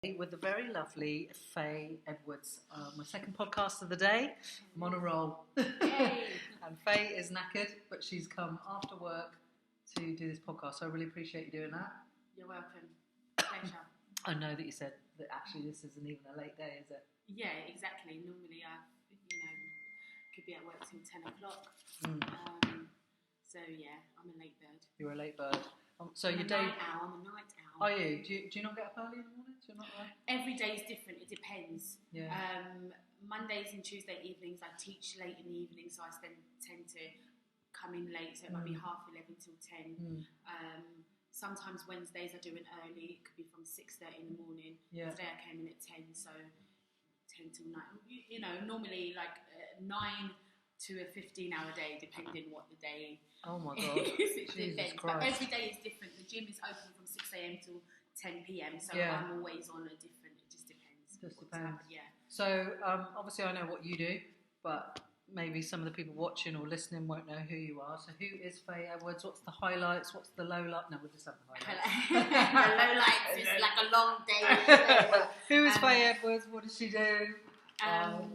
with the very lovely Faye Edwards. My second podcast of the day. I'm on a roll. And Faye is knackered, but she's come after work to do this podcast. So I really appreciate you doing that. You're welcome. Pleasure. I know that you said that actually this isn't even a late day, is it? Yeah, exactly. Normally I, could be at work till 10 o'clock. So yeah, I'm a late bird. You're a late bird. So I'm your a day. night owl. I'm a night owl. Are you? Do you not get up early in the morning? So you're not right? Every day is different. It depends. Yeah. Mondays and Tuesday evenings I teach late in the evening, so I tend to come in late. So it might be 11:30 till 10. Sometimes Wednesdays I do it early. It could be from 6:30 in the morning. Yeah. Today I came in at 10, so 10 till 9. Normally like 9 to a 15-hour day, depending what the day. Oh my God! Jesus Christ! But every day is different. The gym is open from 6 a.m. till 10 p.m. So I'm always on a different. It just depends. Just depends. Yeah. So obviously I know what you do, but maybe some of the people watching or listening won't know who you are. So who is Faye Edwards? What's the highlights? What's the lowlights? No, we'll just have the highlights. The lowlights is like a long day. Who is Faye Edwards? What does she do?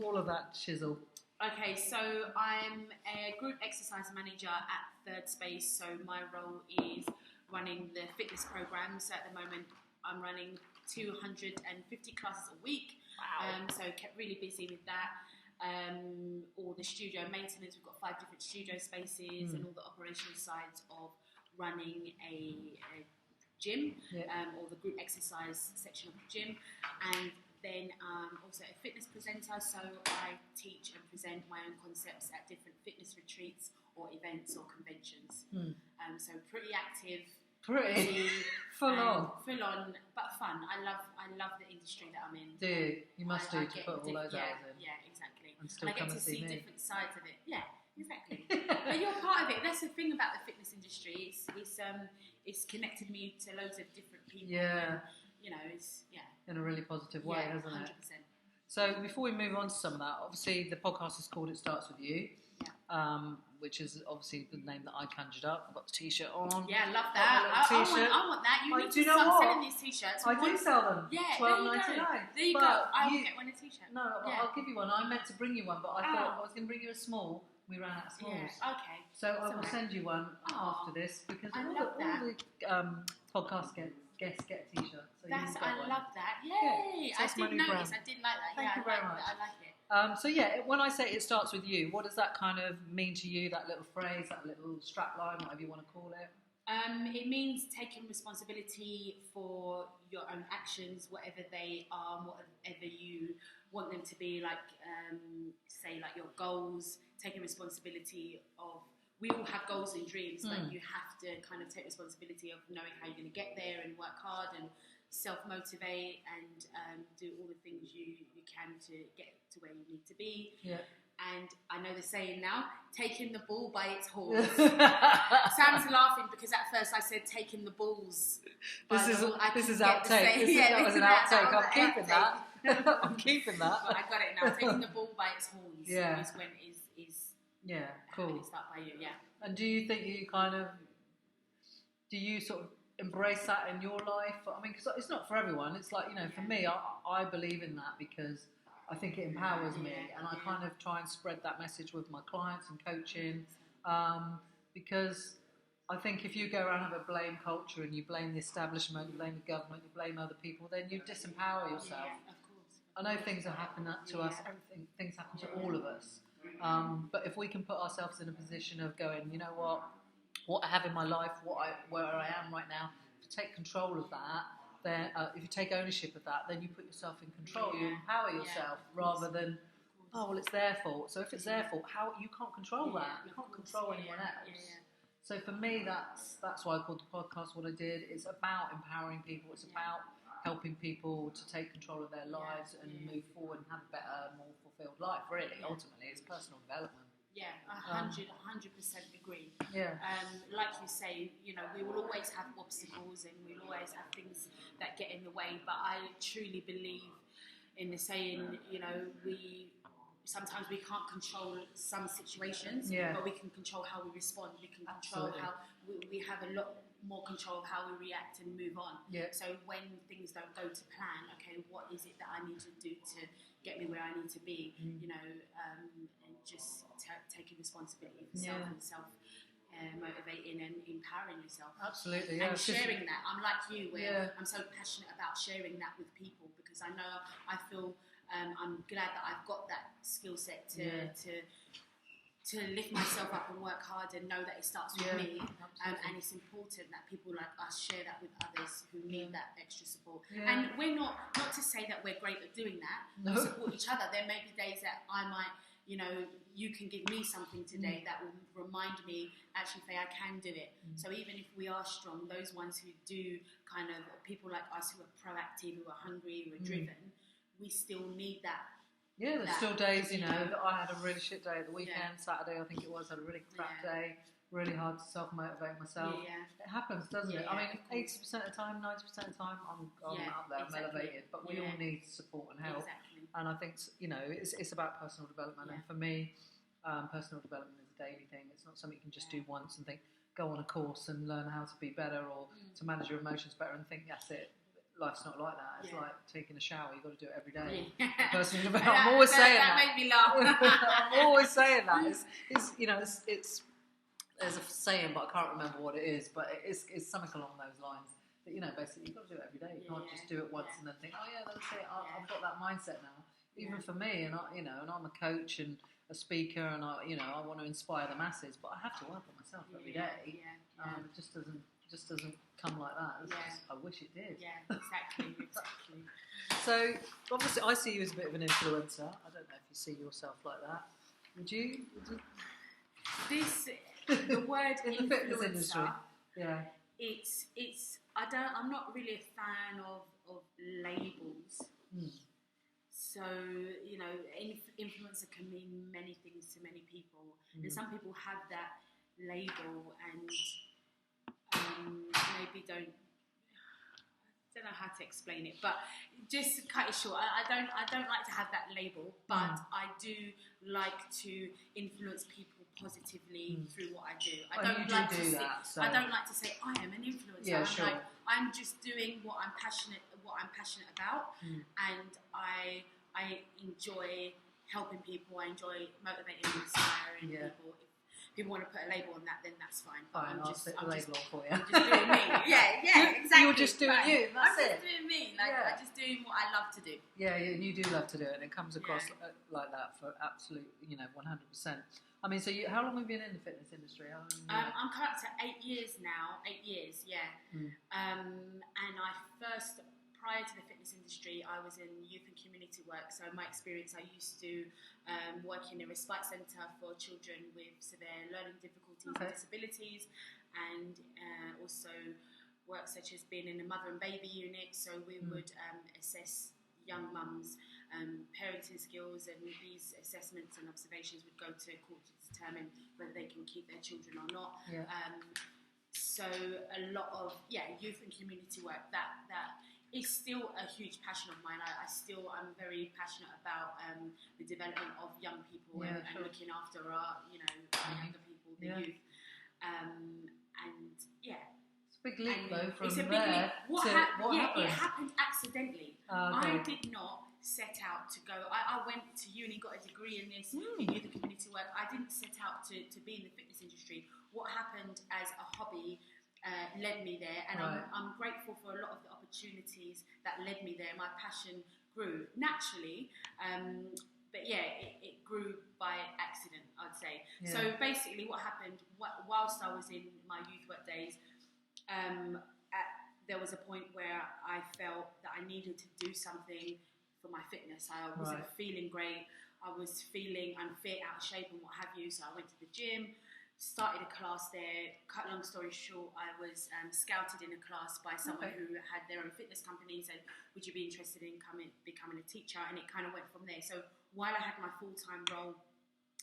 All of that chisel. Okay, so I'm a group exercise manager at Third Space. So my role is running the fitness program. So at the moment, I'm running 250 classes a week. Wow. So kept really busy with that. All the studio maintenance. We've got 5 different studio spaces and all the operational sides of running a gym or the group exercise section of the gym. And then also a fitness presenter, so I teach and present my own concepts at different fitness retreats or events or conventions. So pretty active, pretty full on, but fun. I love the industry that I'm in. You must to put all those hours in. Yeah, exactly. And still I get come to and see me. different sides of it. Yeah, exactly. But you're part of it. That's the thing about the fitness industry. It's connected me to loads of different people. Yeah. And, in a really positive way, hasn't 100%. it? So before we move on to some of that, obviously the podcast is called It Starts With You, which is obviously the name that I conjured up. I've got the t-shirt on. Yeah, I love that. I want that. You need to start selling these t-shirts. I do sell them. Yeah, $12.99. There you go. I will get one a t-shirt. No, I'll give you one. I meant to bring you one, but I thought I was going to bring you a small. We ran out of smalls. Yeah, okay. So I will send you one after this because all the podcast guests get a t-shirt. So I love that. Yay! So I did notice. I did like that. Thank you very much. I like it. When I say it starts with you, what does that kind of mean to you? That little phrase, that little strap line, whatever you want to call it. It means taking responsibility for your own actions, whatever they are, whatever you want them to be. Like, say, like your goals. Taking responsibility of. We all have goals and dreams, but you have to kind of take responsibility of knowing how you're going to get there and work hard and self-motivate and do all the things you can to get to where you need to be. Yeah. And I know the saying now, taking the bull by its horns. Sam's laughing because at first I said taking the bulls. This is outtake. That was an outtake. I'm keeping that. I'm keeping that. But I got it now. Taking the bull by its horns is when is yeah, cool. It's start by you, yeah. And do you think do you sort of embrace that in your life? I mean, because it's not for everyone. It's like, for me, I believe in that because I think it empowers me, and I kind of try and spread that message with my clients and coaching, because I think if you go around and have a blame culture and you blame the establishment, you blame the government, you blame other people, then you disempower yourself. Yeah, of course. I know things have happened to us. Things happen to all of us. But if we can put ourselves in a position of going, you know what I have in my life, where I am right now, to take control of that, then if you take ownership of that, then you put yourself in control. You empower yourself rather than, it's their fault. So if it's their fault, how you can't control that. You can't control anyone else. So for me, that's why I called the podcast what I did. It's about empowering people. It's about helping people to take control of their lives and move forward and have a better, more fulfilled life, really, ultimately. It's personal development. Yeah, 100% agree. Yeah. Like you say, we will always have obstacles and we'll always have things that get in the way, but I truly believe in the saying, we sometimes we can't control some situations, but we can control how we respond. We can control how we have a lot more control of how we react and move on. So when things don't go to plan, okay, what is it that I need to do to get me where I need to be? You know, and just taking responsibility for self and self. Motivating and empowering yourself. Absolutely, and sharing that. I'm like you, where I'm so passionate about sharing that with people, because I know, I feel, I'm glad that I've got that skill set to lift myself up and work hard and know that it starts with me, and it's important that people like us share that with others who need that extra support. And we're not to say that we're great at doing that. We support each other. There may be days that I might, you know, you can give me something today that will remind me, actually, Faye, I can do it. So even if we are strong, those ones who do kind of, people like us who are proactive, who are hungry, who are driven, we still need that. Yeah, there's still days, you know, that I had a really shit day at the weekend, Saturday I think it was, had a really crap day, really hard to self-motivate myself. It happens, doesn't it? I mean, 80% of the time, 90% of the time, I'm up there, I'm elevated, but we all need support and help. And I think, you know, it's about personal development. And for me, personal development is a daily thing. It's not something you can just do once and think, go on a course and learn how to be better or to manage your emotions better and think that's it. Life's not like that. It's like taking a shower. You've got to do it every day. Personal development. I'm always saying that. That made me laugh. I'm always saying that. It's you know, it's there's a saying, but I can't remember what it is. But it's something along those lines. That, you know, basically you've got to do it every day. You can't just do it once and then think, oh yeah, that's it. I've got that mindset now. Even for me, and you know, and I'm a coach and a speaker, and I want to inspire the masses, but I have to work on myself every day. It just doesn't come like that. I wish it did. Yeah, exactly. So obviously, I see you as a bit of an influencer. I don't know if you see yourself like that. Would you? The word in the fitness industry. I'm not really a fan of labels. So, you know, influencer can mean many things to many people. And some people have that label and maybe don't know how to explain it, but just to cut it short, I don't like to have that label, but I do like to influence people positively through what I do. I don't like to say I am an influencer. I'm just doing what I'm passionate about, and I enjoy helping people. I enjoy motivating and inspiring people. If people want to put a label on that, then that's fine. But I'll put the label on for you. I'm just doing me. Exactly. You're just doing you. That's I'm just doing me. I'm just doing what I love to do. Yeah, you do love to do it, and it comes across like that for absolute, 100%. I mean, so how long have you been in the fitness industry? I'm currently at 8 years now. 8 years, and I first, prior to the fitness industry, I was in youth and community work. So my experience, I used to work in a respite centre for children with severe learning difficulties and disabilities, and also work such as being in a mother and baby unit. So we would assess young mums' parenting skills, and these assessments and observations would go to court to determine whether they can keep their children or not. So a lot of youth and community work that is still a huge passion of mine. I'm very passionate about the development of young people and looking after our younger people, the youth, and it's a big leap though from it's a big there leap. What happened? It happened accidentally. Okay. I did not set out to go. I went to uni, got a degree in this, in youth and community work. I didn't set out to be in the fitness industry. What happened as a hobby led me there, and I'm grateful for a lot of the opportunities that led me there. My passion grew naturally, but it grew by accident, I'd say. So basically what happened, whilst I was in my youth work days, there was a point where I felt that I needed to do something for my fitness. I wasn't feeling great. I was feeling unfit, out of shape and what have you, so I went to the gym, started a class there. Cut long story short, I was scouted in a class by someone who had their own fitness company, said, would you be interested in becoming a teacher? And it kind of went from there. So while I had my full-time role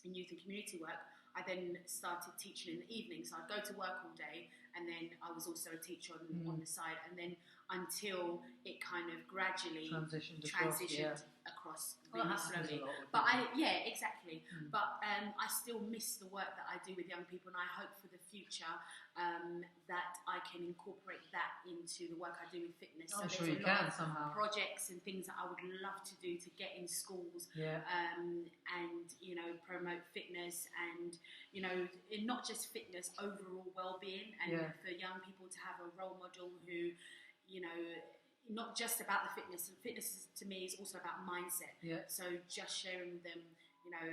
in youth and community work, I then started teaching in the evening. So I'd go to work all day, and then I was also a teacher on the side. And then until it kind of gradually transitioned across Well, really that happens slowly. a lot with But people. exactly. But I still miss the work that I do with young people, and I hope for the future that I can incorporate that into the work I do with fitness. I'm so sure there's you a lot can of somehow. projects and things that I would love to do to get in schools, and promote fitness, and not just fitness, overall well-being, and for young people to have a role model who, not just about the fitness. Fitness to me is also about mindset. So just sharing with them,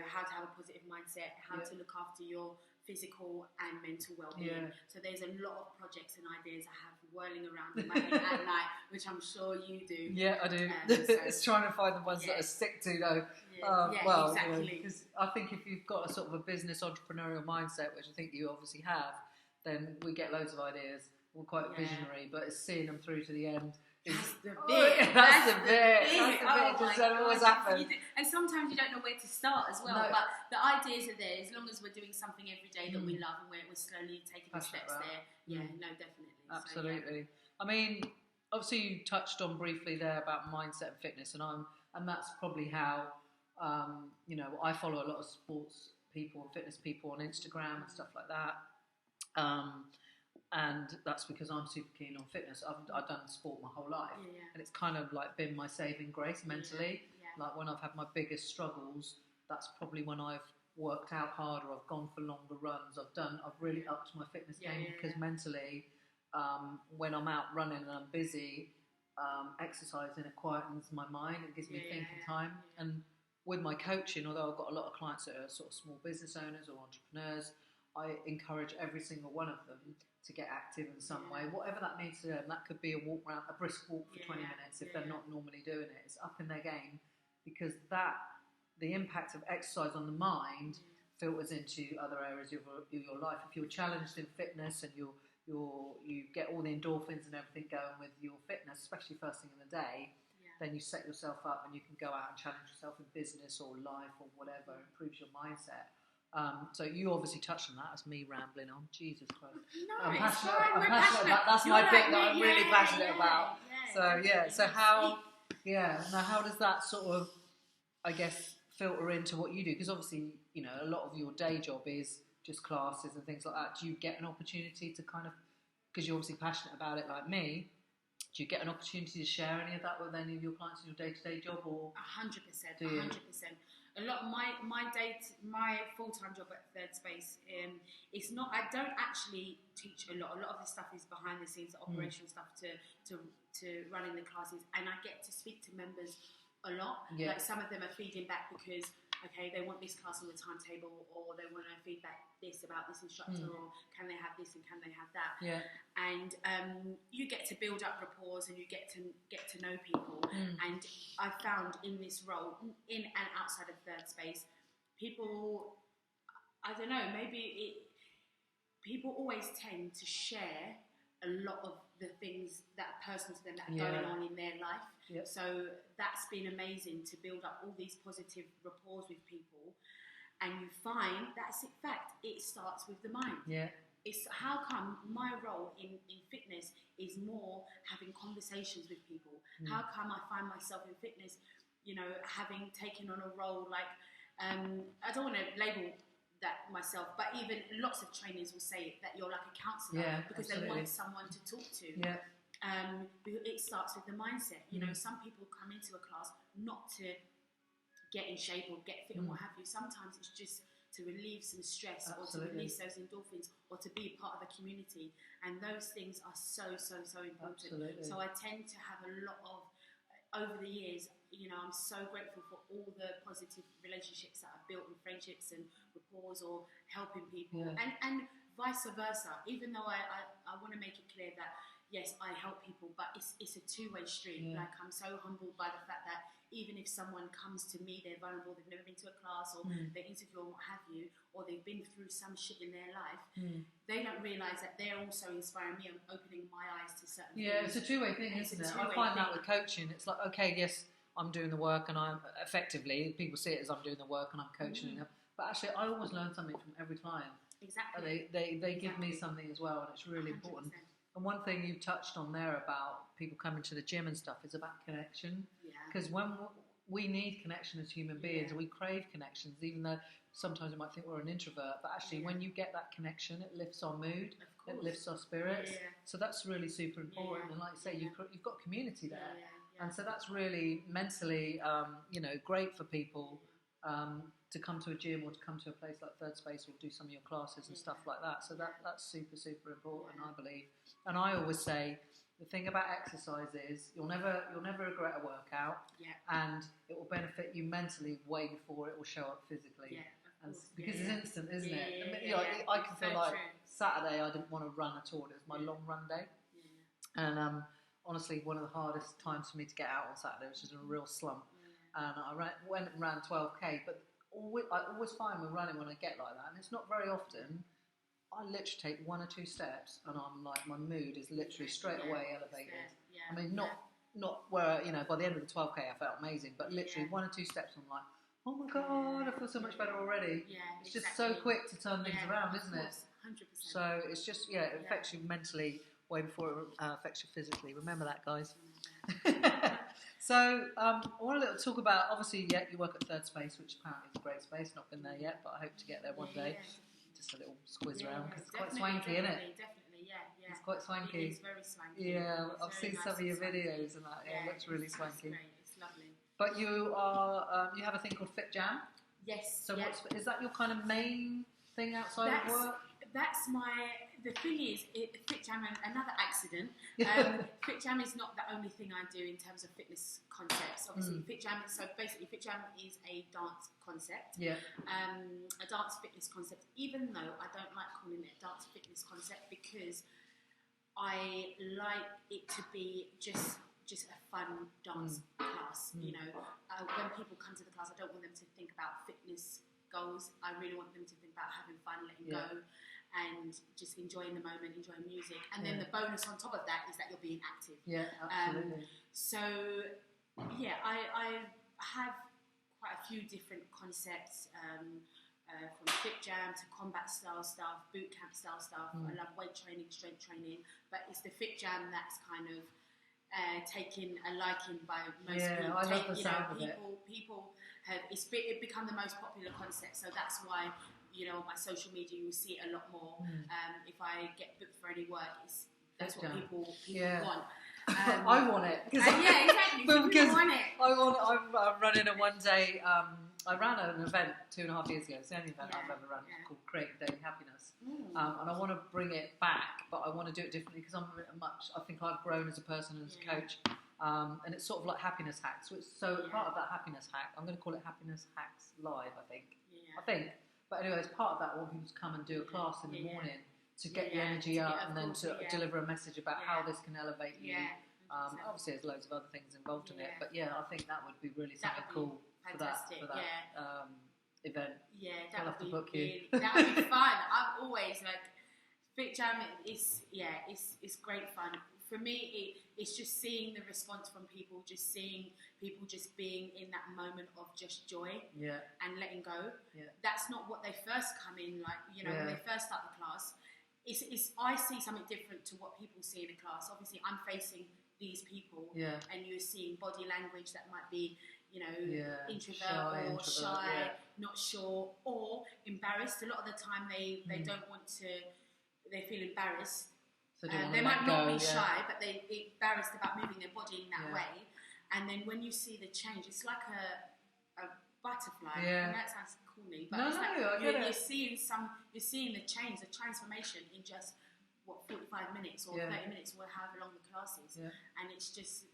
how to have a positive mindset, how to look after your physical and mental well-being. So there's a lot of projects and ideas I have whirling around in my head at night, which I'm sure you do. Yeah, I do. It's trying to find the ones that I stick to, though. Well, exactly. Because I think if you've got a sort of a business entrepreneurial mindset, which I think you obviously have, then we get loads of ideas. We're quite visionary, but it's seeing them through to the end. That's the bit. That's the bit. It just doesn't always happen. And sometimes you don't know where to start as well. No. But the ideas are there as long as we're doing something every day that we love, and we're slowly taking the steps there. No, definitely. Absolutely. So, I mean, obviously you touched on briefly there about mindset and fitness, and that's probably how I follow a lot of sports people and fitness people on Instagram and stuff like that. And that's because I'm super keen on fitness. I've done sport my whole life, and it's kind of like been my saving grace mentally. Like when I've had my biggest struggles, that's probably when I've worked out harder. I've gone for longer runs. I've really upped my fitness game because mentally, when I'm out running and I'm busy, exercising, it quietens my mind. It gives me thinking time. And with my coaching, although I've got a lot of clients that are sort of small business owners or entrepreneurs, I encourage every single one of them to get active in some way, whatever that means to them. That could be a brisk walk for 20 minutes if they're not normally doing it. It's upping their game, because the impact of exercise on the mind filters into other areas of your life. If you're challenged in fitness and you get all the endorphins and everything going with your fitness, especially first thing in the day, then you set yourself up and you can go out and challenge yourself in business or life or whatever, improves your mindset. So you obviously touched on that. That's me rambling on. Jesus Christ. No, I'm it's passionate. fine. I'm passionate about. That's my bit that I'm really passionate about. Yeah. So how? Yeah. Now, how does that sort of, I guess, filter into what you do? Because obviously, a lot of your day job is just classes and things like that. Do you get an opportunity to kind of, because you're obviously passionate about it, like me? Do you get an opportunity to share any of that with any of your clients in your day-to-day job, or 100%? 100%. A lot of my full-time job at Third Space, it's not. I don't actually teach a lot. A lot of the stuff is behind the scenes, the operational stuff to running the classes, and I get to speak to members a lot. Like some of them are feeding back because they want this class on the timetable, or they want to feed back this about this instructor, or can they have this and can they have that? And you get to build up rapport and you get to know people. And I found in this role, in and outside of Third Space, people, I don't know, people always tend to share a lot of the things that are personal to them that are going on in their life. So that's been amazing to build up all these positive rapports with people, and you find that's in fact it starts with the mind. It's how come my role in fitness is more having conversations with people. How come I find myself in fitness, having taken on a role like I don't want to label that myself, but even lots of trainers will say that you're like a counsellor because they want someone to talk to. It starts with the mindset. Some people come into a class not to get in shape or get fit and what have you. Sometimes it's just to relieve some stress or to release those endorphins or to be part of a community, and those things are so important. So I tend to have a lot of, over the years, I'm so grateful for all the positive relationships that I've built and friendships and rapports or helping people and vice versa. Even though I want to make it clear that yes, I help people, but it's a two-way street. Like, I'm so humbled by the fact that even if someone comes to me, they're vulnerable, they've never been to a class, or they're insecure, or what have you, or they've been through some shit in their life, they don't realise that they're also inspiring me and opening my eyes to certain things. It's a two-way thing, isn't it? I find that with coaching. It's like, okay, yes, I'm doing the work, and I'm effectively, people see it as I'm doing the work and I'm coaching them, but actually I always learn something from every client. Exactly. They give me something as well, and it's really 100%. Important. And one thing you touched on there about people coming to the gym and stuff is about connection. Because when we need connection as human beings. We crave connections, even though sometimes we might think we're an introvert. But actually, when you get that connection, it lifts our mood, it lifts our spirits. So that's really super important. And like you say, you've got community there. And so that's really mentally, great for people to come to a gym or to come to a place like Third Space or do some of your classes and stuff like that. So that's super, super important, I believe. And I always say, the thing about exercise is you'll never regret a workout, and it will benefit you mentally way before it will show up physically. Because it's instant, isn't it? I can feel like Saturday I didn't want to run at all. It was my long run day, and honestly, one of the hardest times for me to get out on Saturday, which was in a real slump. And I went and ran 12k, but I always find with running when I get like that, and it's not very often, I literally take 1 or 2 steps, and I'm like, my mood is literally straight away elevated. I mean, not where, by the end of the 12k I felt amazing, but literally 1 or 2 steps, I'm like, oh my God, I feel so much better already. It's just so quick to turn things around, isn't it? 100%. So it's just, it affects you mentally way before it affects you physically. Remember that, guys. So I want to talk about, obviously, you work at Third Space, which apparently is a great space. Not been there yet, but I hope to get there one day. Just a little squiz around, because it's quite swanky, isn't it? Definitely, It's quite swanky. It is very swanky. Yeah, I've seen some of your videos and that. It looks really swanky. It's lovely. But you are, you have a thing called Fitjam. Yes. So is that your kind of main thing outside of work? That's the thing is, Fitjam, another accident. Fitjam is not the only thing I do in terms of fitness concepts. Obviously, Fitjam is a dance concept. A dance fitness concept, even though I don't like calling it a dance fitness concept, because I like it to be just a fun dance class. When people come to the class, I don't want them to think about fitness goals. I really want them to think about having fun, letting go, and just enjoying the moment, enjoying music. And then the bonus on top of that is that you're being active. Yeah, absolutely. I have quite a few different concepts, from Fitjam to combat style stuff, boot camp style stuff. I love weight training, strength training, but it's the Fitjam that's kind of taken a liking by most people. I love the sound of it. People have it become the most popular concept, so that's why on my social media you'll see it a lot more. If I get booked for any work, that's what people want. I want it. Exactly. Because want it. I'm running a one-day. I ran an event 2.5 years ago. It's the only event I've ever run. It's called Create Daily Happiness, and I want to bring it back, but I want to do it differently because I think I've grown as a person and as a coach, and it's sort of like happiness hacks. So part of that happiness hack, I'm going to call it Happiness Hacks Live. I think. But anyway, as part of that, I want people to come and do a class in the morning to get the energy up, and then to deliver a message about how this can elevate you. Obviously, there's loads of other things involved in it, but I think that would be really something cool for that event. That I'll have to book you. That would be fun. I'm always like, Fitjam is great fun. For me, it's just seeing the response from people, just seeing people just being in that moment of just joy and letting go. That's not what they first come in like, when they first start the class. I see something different to what people see in a class. Obviously, I'm facing these people, and you're seeing body language that might be, introvert or shy, not sure, or embarrassed. A lot of the time, they don't want to. They feel embarrassed. So they might not be shy, but they're embarrassed about moving their body in that way. And then when you see the change, it's like a butterfly. And that sounds corny, but you're seeing the change, the transformation in just 45 minutes or 30 minutes, or however long the class is. And it's just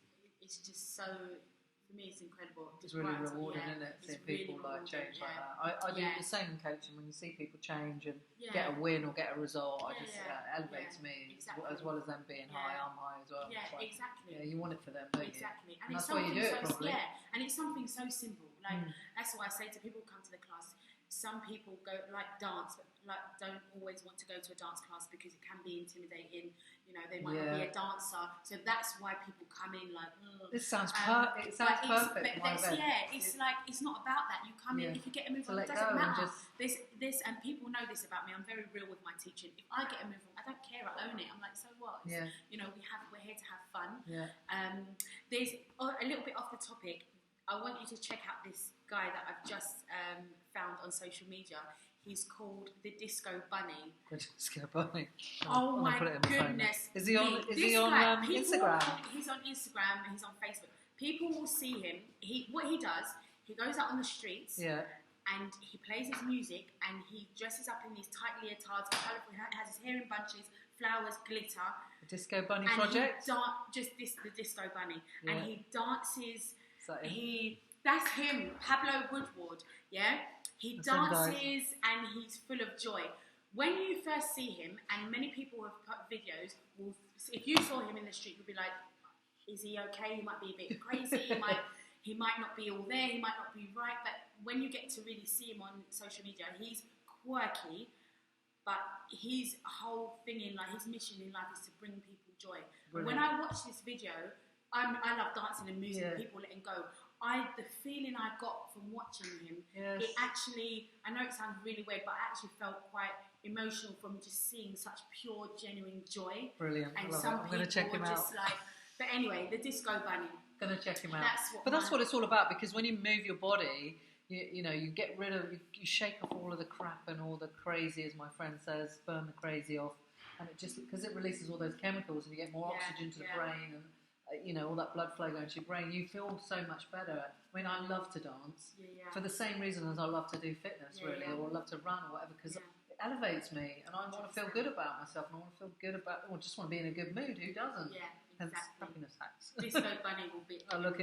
so. For me, it's incredible. It's really rewarding, isn't it? Seeing people change like that. I do the same in coaching. When you see people change and get a win or get a result, it elevates me as well as them being high. I'm high as well. Exactly. You want it for them, don't you? Exactly. And that's why you do it, probably. And it's something so simple. Like that's why I say to people who come to the class. Some people go dance, but don't always want to go to a dance class because it can be intimidating. They might not be a dancer, so that's why people come in like. This sounds perfect. It sounds perfect. It's not about that. You come in if you get a move on, it doesn't matter. This and people know this about me. I'm very real with my teaching. If I get a move on, I don't care. I own it. I'm like, so what? We're here to have fun. There's a little bit off the topic. I want you to check out this guy that I've just found on social media. He's called the Disco Bunny. The Disco Bunny. Oh my goodness! Is he on? Instagram? He's on Instagram and he's on Facebook. People will see him. What he does, he goes out on the streets. Yeah. And he plays his music, and he dresses up in these tight leotards, colourful. He has his hair in bunches, flowers, glitter. The Disco Bunny Project. The Disco Bunny, yeah. And he dances. Is that him? That's him, Pablo Woodward. Yeah, he dances and he's full of joy. When you first see him, and many people have put videos, if you saw him in the street, you'd be like, "Is he okay? He might be a bit crazy. He might not be all there. He might not be right." But when you get to really see him on social media, he's quirky, but his whole thing in life, his mission in life, is to bring people joy. When I watch this video, I love dancing and music, and people letting go. The feeling I got from watching him, it actually, I know it sounds really weird, but I actually felt quite emotional from just seeing such pure, genuine joy. Brilliant. And some people were just like, but anyway, the Disco Bunny. Gonna check him out. That's what it's all about, because when you move your body, you get rid of, you shake off all of the crap and all the crazy, as my friend says, burn the crazy off, and it just, because it releases all those chemicals and you get more oxygen to the brain, and all that blood flow going to your brain, you feel so much better. I mean, I love to dance for the same reason as I love to do fitness, or love to run or whatever, because it elevates me, and I want to feel good about myself, and I want to feel good about, or just want to be in a good mood. Who doesn't? Yeah, Hence, exactly. happiness hacks. Disco Bunny will be. I'll look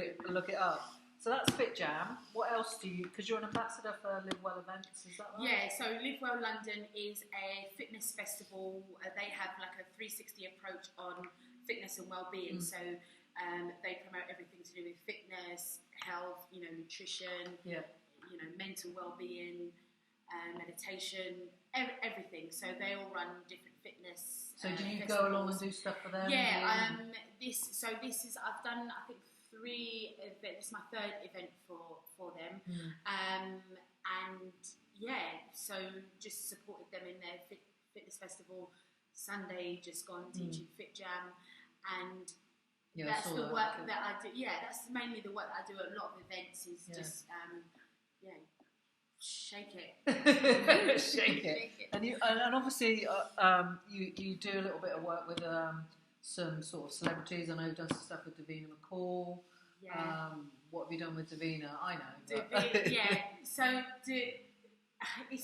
it up. So that's Fitjam. What else do you? Because you're an ambassador for LiveWell events, is that right? Yeah. So LiveWell London is a fitness festival. They have like a 360 approach on fitness and well-being. So they promote everything to do with fitness, health, nutrition, mental well-being, meditation, everything. So they all run different fitness. So do you go along and do stuff for them? Yeah. I've done, I think, 3 events. This is my 3rd event for them. So just supported them in their fitness festival. Sunday just gone teaching Fitjam, and that's the work that I do. Yeah, that's mainly the work that I do. A lot of events is just shake it, shake it. And obviously you do a little bit of work with some sort of celebrities. I know you've done some stuff with Davina McCall. Yeah. What have you done with Davina? I know.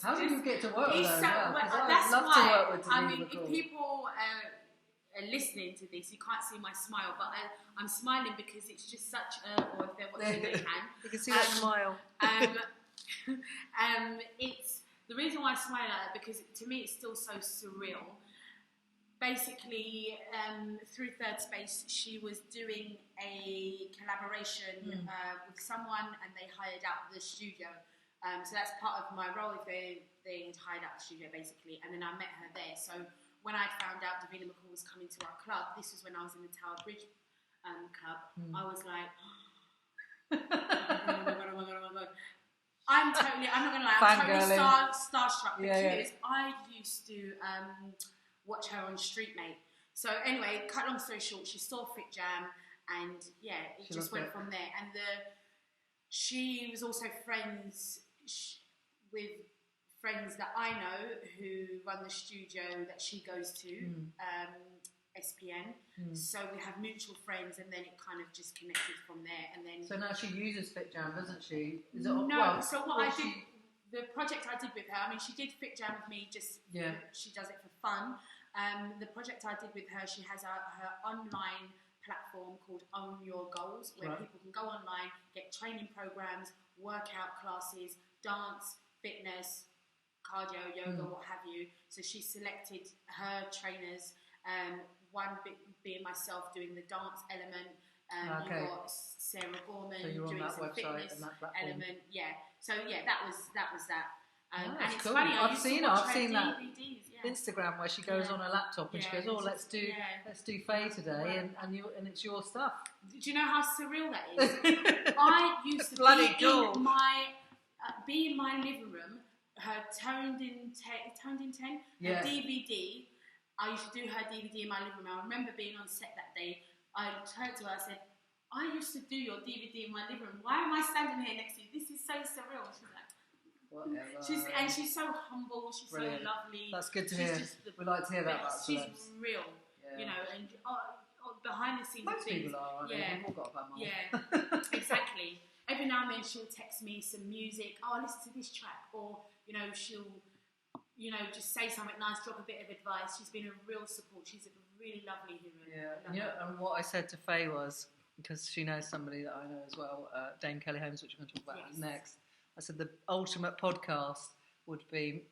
How did you get to work with her? I'd love to work with Davina I mean, McCall. if people are listening to this, you can't see my smile, but I'm smiling because it's just such or if they're watching, they can. You can see that smile. It's the reason why I smile like that, because to me it's still so surreal. Basically, through Third Space, she was doing a collaboration with someone, and they hired out the studio. So that's part of my role. If they had hired out the studio, basically, and then I met her there. So when I found out Davina McCall was coming to our club, this was when I was in the Tower Bridge club. I was like, oh my god. I'm not going to lie, I'm totally starstruck because I used to watch her on Street Mate. So anyway, cut long story short, she saw Fitjam, and it just went from there. And she was also friends with friends that I know who run the studio that she goes to, SPN. So we have mutual friends, and then it kind of just connected from there. And then so now she uses Fitjam, doesn't she? The project I did with her, I mean, she did Fitjam with me. She does it for fun. The project I did with her, she has her online platform called Own Your Goals, where people can go online, get training programs, workout classes, dance, fitness, cardio, yoga, what have you. So she selected her trainers. One being myself doing the dance element. You've got Sarah Gorman doing some fitness element. So that was that. And it's cool. funny. I've seen that DVDs, Instagram where she goes on a laptop and she goes, let's do Faye today, and it's your stuff. Do you know how surreal that is? I used to be in my living room. Her toned in 10, her DVD. I used to do her DVD in my living room. I remember being on set that day. I turned to her and said, I used to do your DVD in my living room. Why am I standing here next to you? This is so surreal. She's like, whatever. She's so humble. She's Brilliant. so lovely. That's good to hear. We like to hear that about She's celebs. real, Yeah. you know, and behind the scenes. Most people are, aren't they? Yeah. We've all got a bum. Yeah, exactly. Every now and then she'll text me some music. Oh, listen to this track, or you know, she'll, you know, just say something nice, drop a bit of advice. She's been a real support. She's a really lovely human. Yeah, you know, and what I said to Faye was, because she knows somebody that I know as well, Dame Kelly Holmes, which we're going to talk about next. I said the ultimate podcast would be,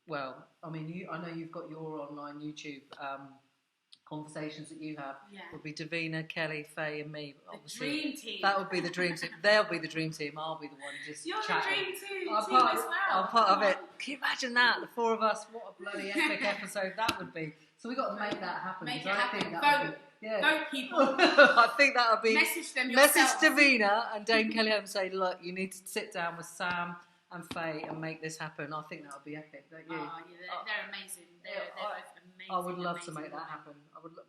well, I mean, I know you've got your online YouTube conversations that you have. Yeah. Would be Davina, Kelly, Faye, and me. Obviously, the dream team. That would be the dream team. They'll be the dream team. I'll be the one just You're chatting. the dream team I'm as part well. I'm part of it. Can you imagine that? The four of us. What a bloody epic episode that would be. So we've got to make that happen. Make it happen. Vote. Vote, people. I think that would be... Message them yourself. Message Davina and Dame Kelly Holmes, say, look, you need to sit down with Sam and Faye and make this happen. I think that would be epic, don't you? Oh, yeah, they're amazing. They're both amazing. I would love to make that happen.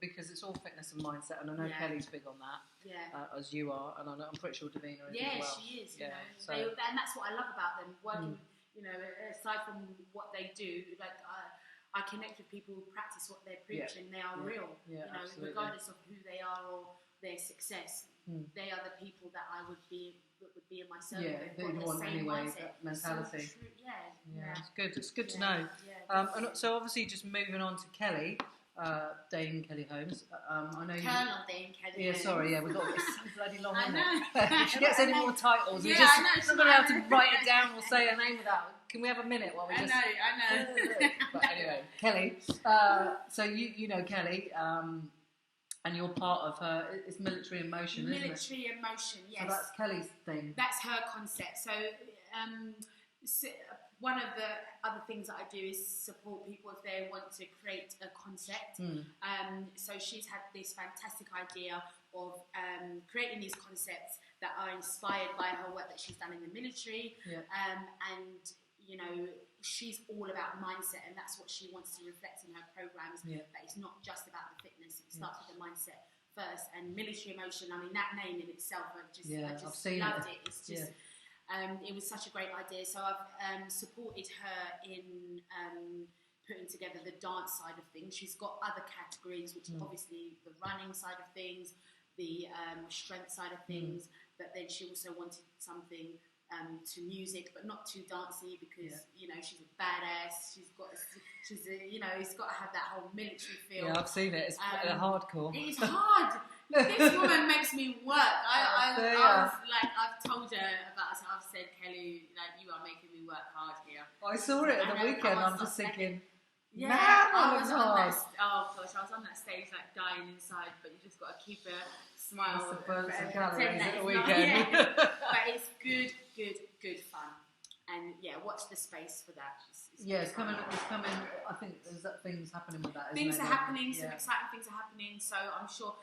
Because it's all fitness and mindset, and I know Kelly's big on that, as you are, and I'm pretty sure Davina is as well. She is. Yeah, you know, and that's what I love about them. Working, you know, aside from what they do, like I connect with people who practice what they preach, and they are real. Yeah, you know, absolutely. regardless of who they are or their success, they are the people that I would be in my circle. Yeah, that you want anyway, that mentality. So It's good. It's good to know. Yeah, and so obviously, just moving on to Kelly, Dame Kelly Holmes. I know you. Colonel Dame Kelly. Yeah, sorry. Yeah, we've got it's so bloody long. I know. If she gets any more titles, we're just not going to be able to write it down or say her name without. Can we have a minute while we just? I know. But anyway, Kelly. So you know Kelly. And you're part of her. It's Military in Motion, isn't it? Military in Motion, yes. So that's Kelly's thing. That's her concept. So one of the other things that I do is support people if they want to create a concept. So she's had this fantastic idea of creating these concepts that are inspired by her work that she's done in the military. And, you know, she's all about mindset, and that's what she wants to reflect in her programs. That it's not just about the fitness; it starts with the mindset first. And Military Emotion, I mean, that name in itself, I just loved it. It's just, it was such a great idea. So I've supported her in putting together the dance side of things. She's got other categories, which is obviously the running side of things, the strength side of things. But then she also wanted something to music, but not too dancey, because you know she's a badass. It's got to have that whole military feel. Yeah, I've seen it. It's hardcore. It is hard. This woman makes me work. I was like, I've told her about it. I've said, Kelly, like, you are making me work hard here. I saw it at the weekend. I'm just thinking, man, I was on hard. I was on that stage like dying inside, but you just got to keep a smile. That's the burns and and calories pretend that at the it's not- weekend. But it's good fun. And watch the space for that. It's coming. I think there's things happening with that. Things isn't are there? happening. Some exciting things are happening. So I'm sure.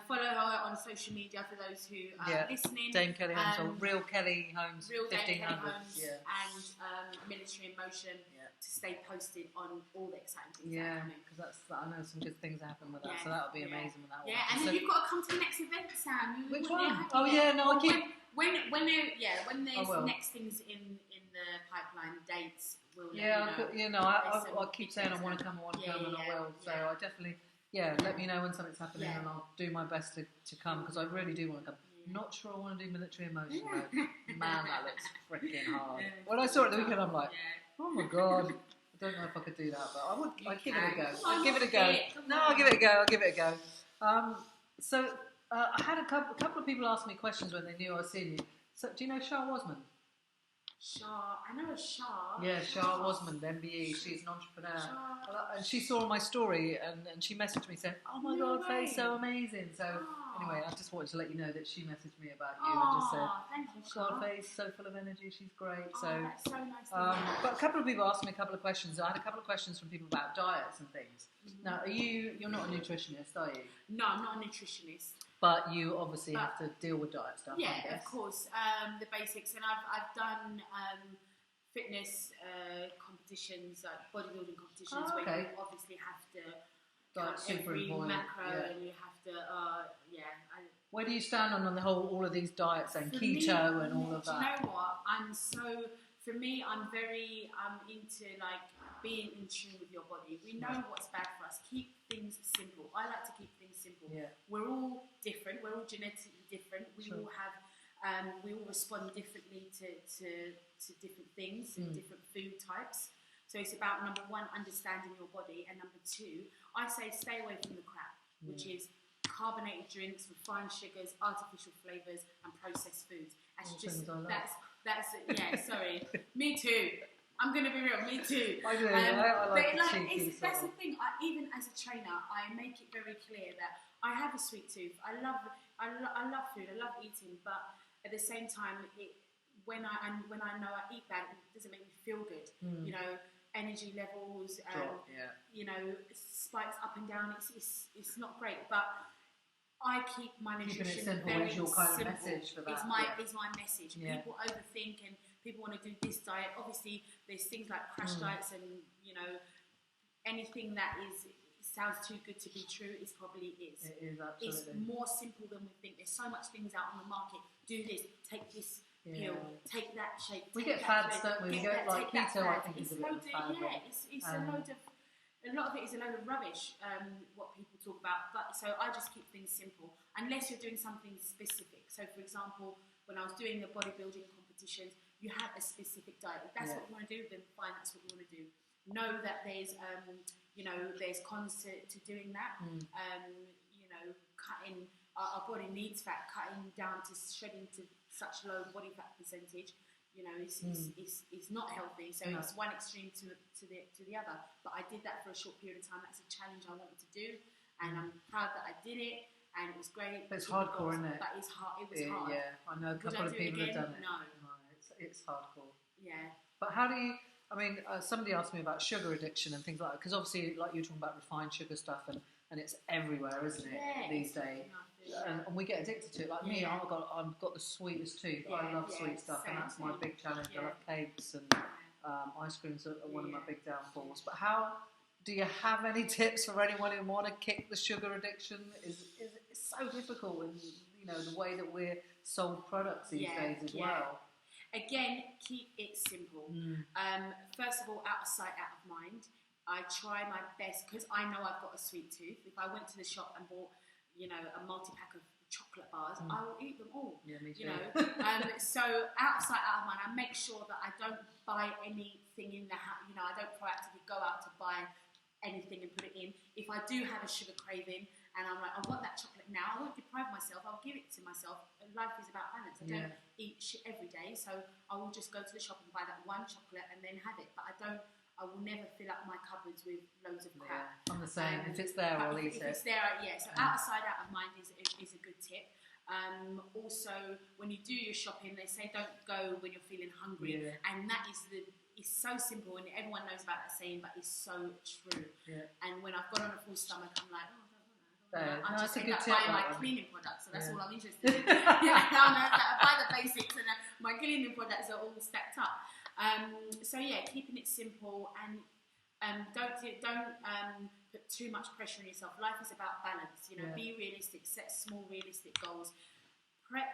Follow her on social media for those who are listening. Dame Kelly Holmes, or Real Kelly Holmes, Real Dame Kelly 1500. Holmes, and Military in Motion to stay posted on all the exciting things that are coming. Because I know some good things happen with that, so that would be amazing with that one. Yeah, and then you've got to come to the next event, Sam. Which one? I keep. When there's next things in the pipeline, dates will let you know. I keep saying I want to come, and I will. So I definitely, let me know when something's happening, and I'll do my best to come, because I really do want to come. Not sure I want to do Military in Motion, though. Man, that looks freaking hard. When I saw it at the weekend, I'm like, oh my god. I don't know if I could do that, but I would. I'd give it a go. I'll give it a go. I'll give it a go. So I had a couple of people ask me questions when they knew I was seeing you. So, do you know Shah Wasman? I know a Shah. Yeah, Shah Wasman, MBE. She's an entrepreneur. And she saw my story and she messaged me saying, oh my god, Faye's so amazing. So anyway, I just wanted to let you know that she messaged me about you and just said, thank you, God, Faye's so full of energy, she's great. So, that's so nice. but a couple of people asked me a couple of questions. I had a couple of questions from people about diets and things. Now, you're not a nutritionist, are you? No, I'm not a nutritionist. But you obviously have to deal with diet stuff. Yeah, I guess. of course. The basics, and I've done fitness competitions, like bodybuilding competitions, where you obviously have to count every macro, and you have to. Where do you stand on the whole, all of these diets and keto me, and all of that? Do you know what? For me, I'm very into like being in tune with your body. We know what's bad for us. Keep things simple. I like to keep things simple. Yeah. We're all different. We're all genetically different. We all have, we all respond differently to different things and different food types. So it's about, number one, understanding your body, and number two, I say stay away from the crap, which is carbonated drinks, refined sugars, artificial flavours, and processed foods. Sorry, me too. I'm gonna be real, me too. I do. I like cheeky. That's the thing. Even as a trainer, I make it very clear that I have a sweet tooth. I love food. I love eating, but at the same time, when I know I eat that, it doesn't make me feel good. You know, energy levels, you know, spikes up and down. It's not great, but I keep my nutrition very simple. Your kind of message for that. It's my message. Yeah. People overthink and people want to do this diet. Obviously, there's things like crash diets, and you know, anything that sounds too good to be true, it probably is. It is, absolutely. It's more simple than we think. There's so much things out on the market. Do this, take this pill, take that shake. We get fads, don't we? We go like keto. I think is a bit of a fad. Yeah, it's a lot of it is a load of rubbish. What people talk about, but so I just keep things simple. Unless you're doing something specific. So, for example, when I was doing the bodybuilding competitions, you have a specific diet. If that's what you want to do, then fine, that's what you want to do. Know that there's, you know, there's cons to doing that. You know, cutting our body needs fat, cutting down to shredding to such low body fat percentage. You know, it's not healthy. So it's one extreme to the other. But I did that for a short period of time. That's a challenge I wanted to do, and I'm proud that I did it. And it was great. But it's hardcore, isn't it? But it's hard. It was hard. Yeah, I know a couple of people have done it. No, it's hardcore. Yeah. But how do you? I mean, somebody asked me about sugar addiction and things like that, because obviously, like you're talking about refined sugar stuff, and it's everywhere, isn't it, these days? And we get addicted to it. Like me, I've got the sweetest tooth. I love sweet stuff, and that's my big challenge. I love cakes and ice creams are one of my big downfalls. But how do you have any tips for anyone who want to kick the sugar addiction? It's so difficult, and you know the way that we're sold products these days as well. Again, keep it simple. First of all, out of sight, out of mind. I try my best, because I know I've got a sweet tooth. If I went to the shop and bought, you know, a multi-pack of chocolate bars, I will eat them all. Yeah, me too. You know, so out of sight, out of mind. I make sure that I don't buy anything in the house. You know, I don't proactively go out to buy anything and put it in. If I do have a sugar craving and I'm like, I want that chocolate now, I won't deprive myself, I'll give it to myself. Life is about balance. I don't eat shit every day, so I will just go to the shop and buy that one chocolate and then have it. But I will never fill up my cupboards with loads of crap. I'm the same. If it's there, I'll eat it. If it's there, so out of sight, out of mind is a good tip. Also, when you do your shopping, they say don't go when you're feeling hungry, and that is it's so simple, and everyone knows about that saying, but it's so true. And when I've gone on a full stomach, I'm like, I just end up buying my cleaning products, so that's all I'm interested in. I buy the basics, and my cleaning products are all stacked up. So keeping it simple, and don't put too much pressure on yourself. Life is about balance. You know, be realistic, set small, realistic goals. Prep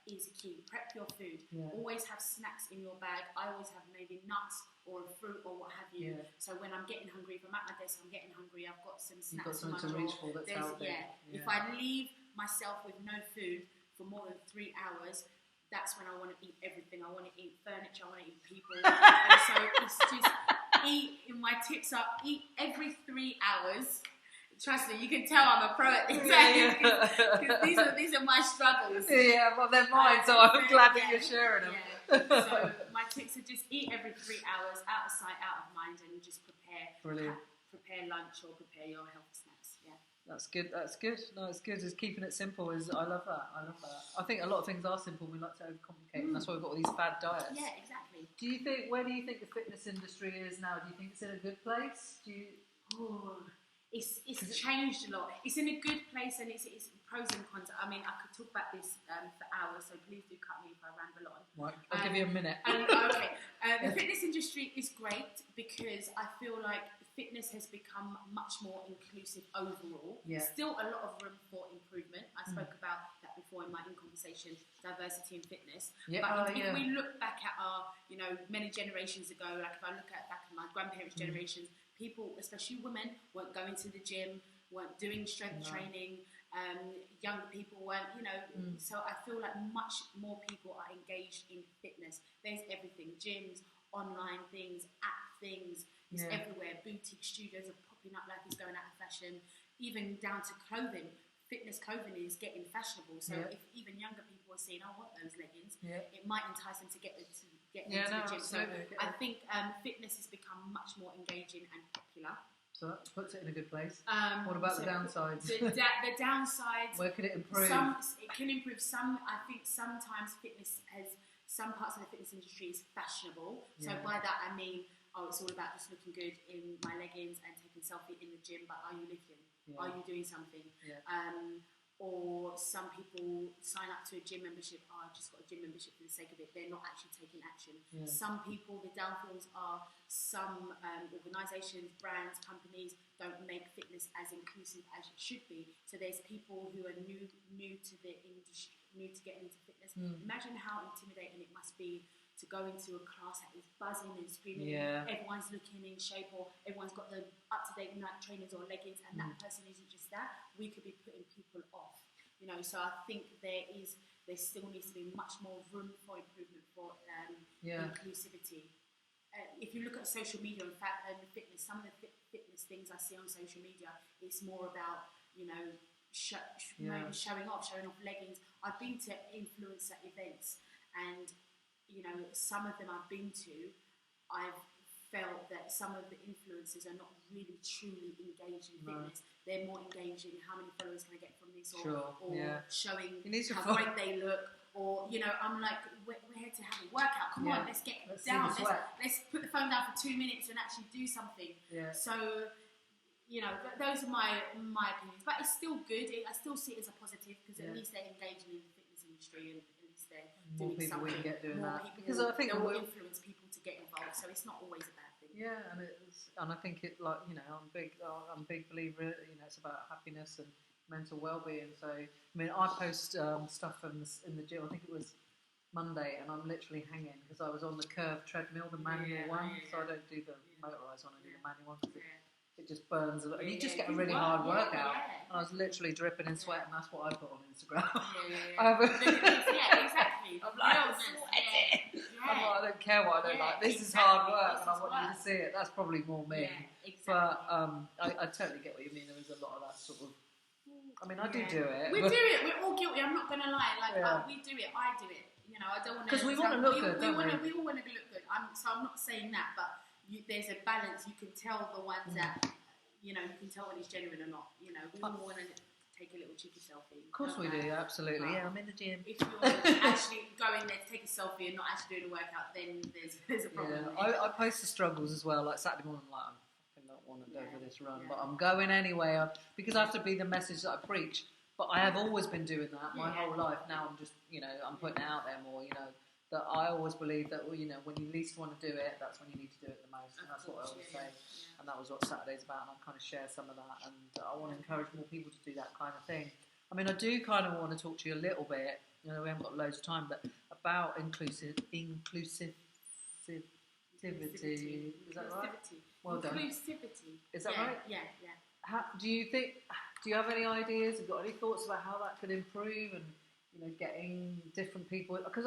is key. Prep your food. Always have snacks in your bag. I always have maybe nuts or a fruit or what have you. So when I'm getting hungry, if I'm at my desk, I'm getting hungry, I've got some snacks in my drawer. Reach for that's healthy. If I leave myself with no food for more than 3 hours, that's when I want to eat everything. I want to eat furniture, I want to eat people. And so it's just my tips are eat every 3 hours. Trust me, you can tell I'm a pro at this. Because these are my struggles. Yeah, well, they're mine, so I'm glad that you're sharing them. So my tips are just eat every 3 hours, out of sight, out of mind, and just prepare lunch or prepare your healthy snacks. That's good. No, it's good. Just keeping it simple I love that. I think a lot of things are simple. We like to overcomplicate, and that's why we've got all these fad diets. Yeah, exactly. Where do you think the fitness industry is now? Do you think it's in a good place? It's changed a lot. It's in a good place, and it's pros and cons. I mean, I could talk about this for hours, so please do cut me if I ramble on. Right, I'll give you a minute. The fitness industry is great because I feel like fitness has become much more inclusive overall. Yeah. Still a lot of room for improvement. I spoke about that before in my conversation, diversity in fitness. Yeah. But if we look back at our, many generations ago, like if I look at back at my grandparents' generations, people, especially women, weren't going to the gym, weren't doing strength training. Younger people weren't, so I feel like much more people are engaged in fitness. There's everything, gyms, online things, app things, it's everywhere. Boutique studios are popping up like it's going out of fashion. Even down to clothing, fitness clothing is getting fashionable. So if even younger people are saying, I want those leggings, it might entice them to get into the gym. Absolutely. So I think fitness has become much more engaging and popular. So that puts it in a good place. What about the downsides? The downsides. Where could it improve? It can improve. I think sometimes some parts of the fitness industry is fashionable. So by that I mean, it's all about just looking good in my leggings and taking selfie in the gym. But are you lifting? Are you doing something? Or some people sign up to a gym membership. I've just got a gym membership for the sake of it. They're not actually taking action. Some people, the downfalls are some organisations, brands, companies don't make fitness as inclusive as it should be. So there's people who are new to the industry, new to getting into fitness. Imagine how intimidating it must be to go into a class that is buzzing and screaming. Everyone's looking in shape, or everyone's got the up-to-date Nike trainers or leggings, and that person isn't just that. We could be putting people off. So I think there still needs to be much more room for improvement for inclusivity. If you look at social media, in fact, fitness, some of the fitness things I see on social media, it's more about maybe showing off leggings. I've been to influencer events, and some of them I've been to, I've felt that some of the influencers are not really truly engaged in fitness. They're more engaged in how many followers can I get from this, or showing how great they look, or I'm like, we're here to have a workout. Come on, let's get down. Let's put the phone down for 2 minutes and actually do something. So those are my opinions. But it's still good. I still see it as a positive, because at least they're engaging in the fitness industry, and at least they're doing something. More people we can get doing that. Because I think it will influence people to get involved. So it's not always a bad thing. Yeah, and I think it, like, I'm a big believer. It's about happiness and mental well-being. So I post stuff in the gym. I think it was Monday, and I'm literally hanging because I was on the curved treadmill, the manual one. So I don't do the motorised one. I do the manual one. It just burns a lot. And you just get a really hard workout. And I was literally dripping in sweat, and that's what I put on Instagram. Exactly. I'm like, I'm sweating. I don't care what I don't like. This is hard work, and I want you to see it. That's probably more me. But I totally get what you mean. There is a lot of that sort of. I do it. We do it. We're all guilty. I'm not going to lie. We do it. I do it. I don't want to. Because we want to look good, don't we? We all want to look good. So I'm not saying that, but. There's a balance. You can tell the ones that you can tell when it's genuine or not. We all want to take a little cheeky selfie. Of course we do, absolutely. I'm in the gym. If you're actually going there to take a selfie and not actually doing a workout, then there's a problem. I post the struggles as well. Like Saturday morning, I fucking don't want to go for this run, but I'm going anyway because I have to be the message that I preach. But I have always been doing that my whole life. Now I'm just I'm putting it out there more. That I always believe that when you least want to do it, that's when you need to do it the most, and that's what I always say. And that was what Saturday's about, and I kind of share some of that, and I want to encourage more people to do that kind of thing. I do kind of want to talk to you a little bit. We haven't got loads of time, but about inclusivity. Is that right? Well done. Inclusivity. Is that right? Yeah. Do you have any ideas? Have you got any thoughts about how that could improve and getting different people? Because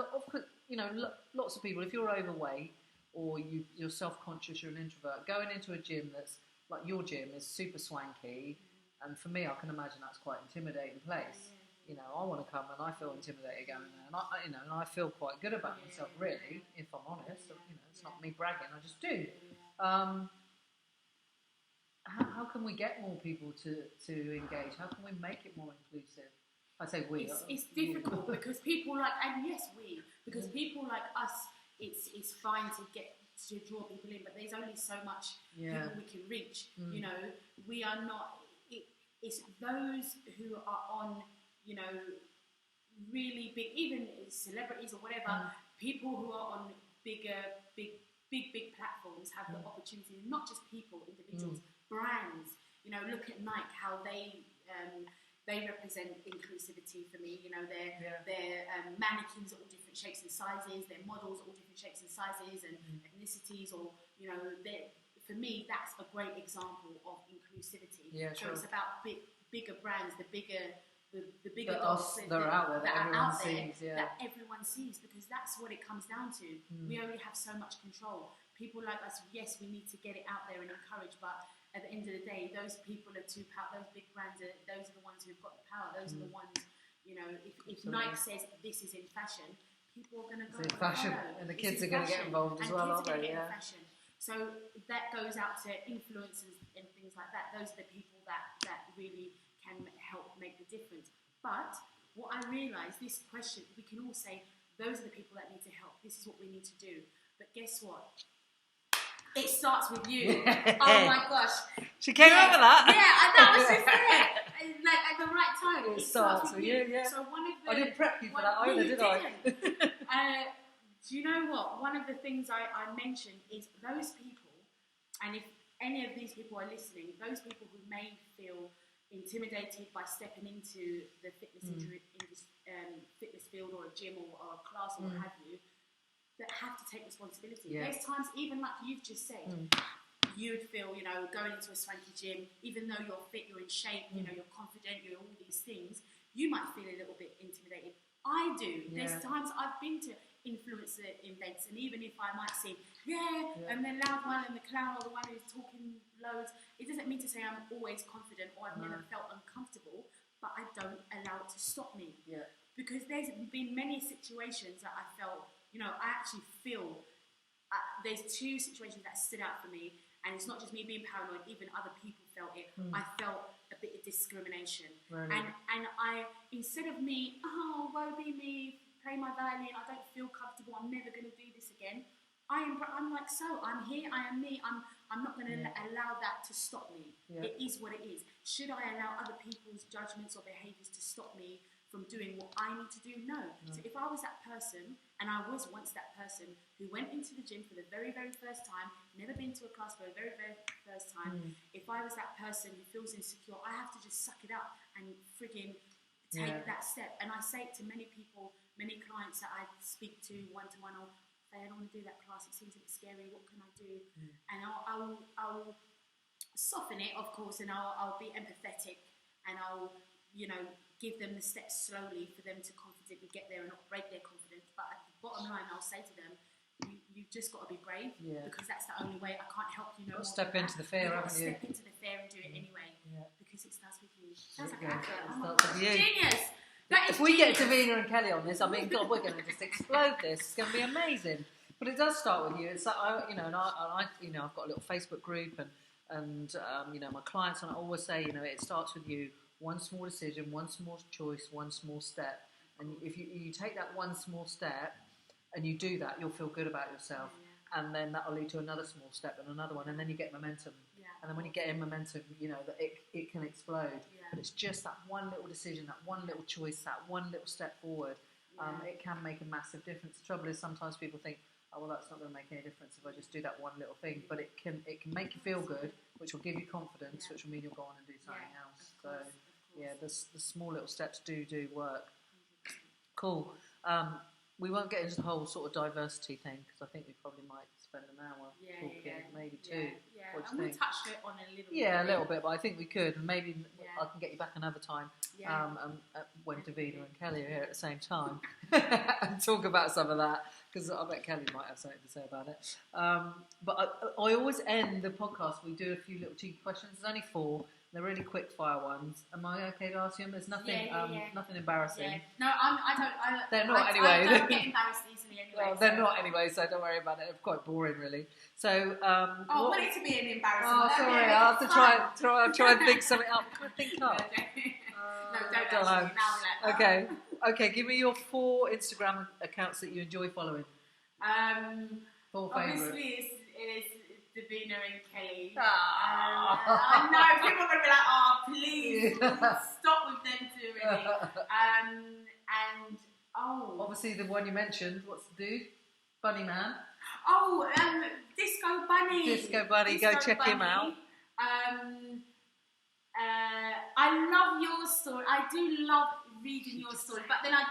lots of people, if you're overweight or you're self-conscious, you're an introvert, going into a gym that's like your gym is super swanky, and for me, I can imagine that's quite an intimidating place. I want to come and I feel intimidated going there, and I feel quite good about myself, really, if I'm honest. It's not me bragging, I just do. How can we get more people to engage? How can we make it more inclusive? I say we. It's difficult because people like, and yes, because people like us, it's fine to draw people in, but there's only so much people we can reach. We are not. It's those who are on, really big, even celebrities or whatever, people who are on big big platforms have the opportunity, not just people, individuals, brands. You know, look at Nike, how they represent inclusivity for me. You know, their mannequins are all different shapes and sizes, their models are all different shapes and sizes and ethnicities, or, you know, for me, that's a great example of inclusivity. Yeah, so sure. it's about bigger brands, the bigger dogs that are out there that everyone sees, because that's what it comes down to. We only have so much control. People like us, yes, we need to get it out there and encourage, but at the end of the day, those people are too powerful. Those big brands, those are the ones who've got the power. Those are the ones, you know, if Nike says this is in fashion, people are going to go and fashion, follow. and the kids are going to get involved as well, aren't they? Yeah. Fashion. So that goes out to influencers and things like that. Those are the people that really can help make the difference. But what I realise, this question, we can all say, those are the people that need to help. This is what we need to do. But guess what? It starts with you. Oh my gosh. She came up with that. Yeah, that was just there. Like at the right time. It starts with you, yeah. So one of the, I didn't prep you for that either, did I? Do you know what? One of the things I mentioned is those people, and if any of these people are listening, those people who may feel intimidated by stepping into the fitness fitness field or a gym or a class or what have you, that have to take responsibility. Yeah. There's times, even like you've just said, you'd feel, you know, going into a swanky gym, even though you're fit, you're in shape, you know, you're confident, you're all these things, you might feel a little bit intimidated. I do. Yeah. There's times I've been to influencer events, and even if I might seem, and the loud one and the clown or the one who's talking loads, it doesn't mean to say I'm always confident or I've never felt uncomfortable, but I don't allow it to stop me. Yeah. Because there's been many situations that I felt, you know, I actually feel, there's two situations that stood out for me, and it's not just me being paranoid, even other people felt it. I felt a bit of discrimination. Really? And I, instead of me, oh, woe be me, play my violin, I don't feel comfortable, I'm never going to do this again, I'm like, so, I'm here, I am me, I'm not going to allow that to stop me. Yeah. It is what it is. Should I allow other people's judgments or behaviours to stop me from doing what I need to do? No. So if I was that person, and I was once that person who went into the gym for the very, very first time, never been to a class for the very, very first time, if I was that person who feels insecure, I have to just suck it up and frigging take that step. And I say it to many people, many clients that I speak to one-to-one, or I don't want to do that class, it seems a bit scary, what can I do? And I'll soften it, of course, and I'll be empathetic, and I'll, you know, give them the steps slowly for them to confidently get there and not break their confidence. But at the bottom line, I'll say to them, you've just got to be brave, because that's the only way. I can't help you no more. Step into the fear, haven't you? Step into the fear and do it anyway, because it starts with you. Sounds like It an advert. Oh my starts gosh, with you. genius! That is If we get genius. Davina and Kelly on this, I mean, God, we're going to just explode this. It's going to be amazing. But it does start with you. It's like, you know, and I, you know, I've got a little Facebook group, and you know, my clients, and I always say, you know, it starts with you. One small decision, one small choice, one small step. And if you take that one small step and you do that, you'll feel good about yourself. And then that'll lead to another small step and another one, and then you get momentum. And then when you get in momentum, you know, that it can explode. But it's just that one little decision, that one little choice, that one little step forward. It can make a massive difference. The trouble is sometimes people think, oh, well, that's not going to make any difference if I just do that one little thing. But it can make you feel good, which will give you confidence, which will mean you'll go on and do something else. So, the small little steps do work. Cool. We won't get into the whole sort of diversity thing, because I think we probably might spend an hour talking, maybe two. What do you and we think? touched it on a little bit. Yeah, a little bit, but I think we could, and maybe I can get you back another time when Davina and Kelly are here at the same time and talk about some of that, because I bet Kelly might have something to say about it. But I always end the podcast, we do a few little cheeky questions. There's only 4. They're really quick fire ones. Am I okay to ask you them? There's nothing, nothing embarrassing. Yeah. No, I don't. They're not anyway. I don't get embarrassed easily anyway. Well, they're not anyway, so don't worry about it. They're quite boring, really. So, I want it to be an embarrassing. Oh, sorry, I have to try and think something up. Think up. No, don't know. Now Okay. Okay. Give me your 4 Instagram accounts that you enjoy following. 4 favourites. Obviously, it's Davina and Kelly. Ah. I know, people are going to be like, oh, please, stop with them two, really. Obviously the one you mentioned, what's the dude? Bunny Man. Oh, Disco Bunny. Disco Bunny, go check him out. I love your story. I do love reading your story, but then I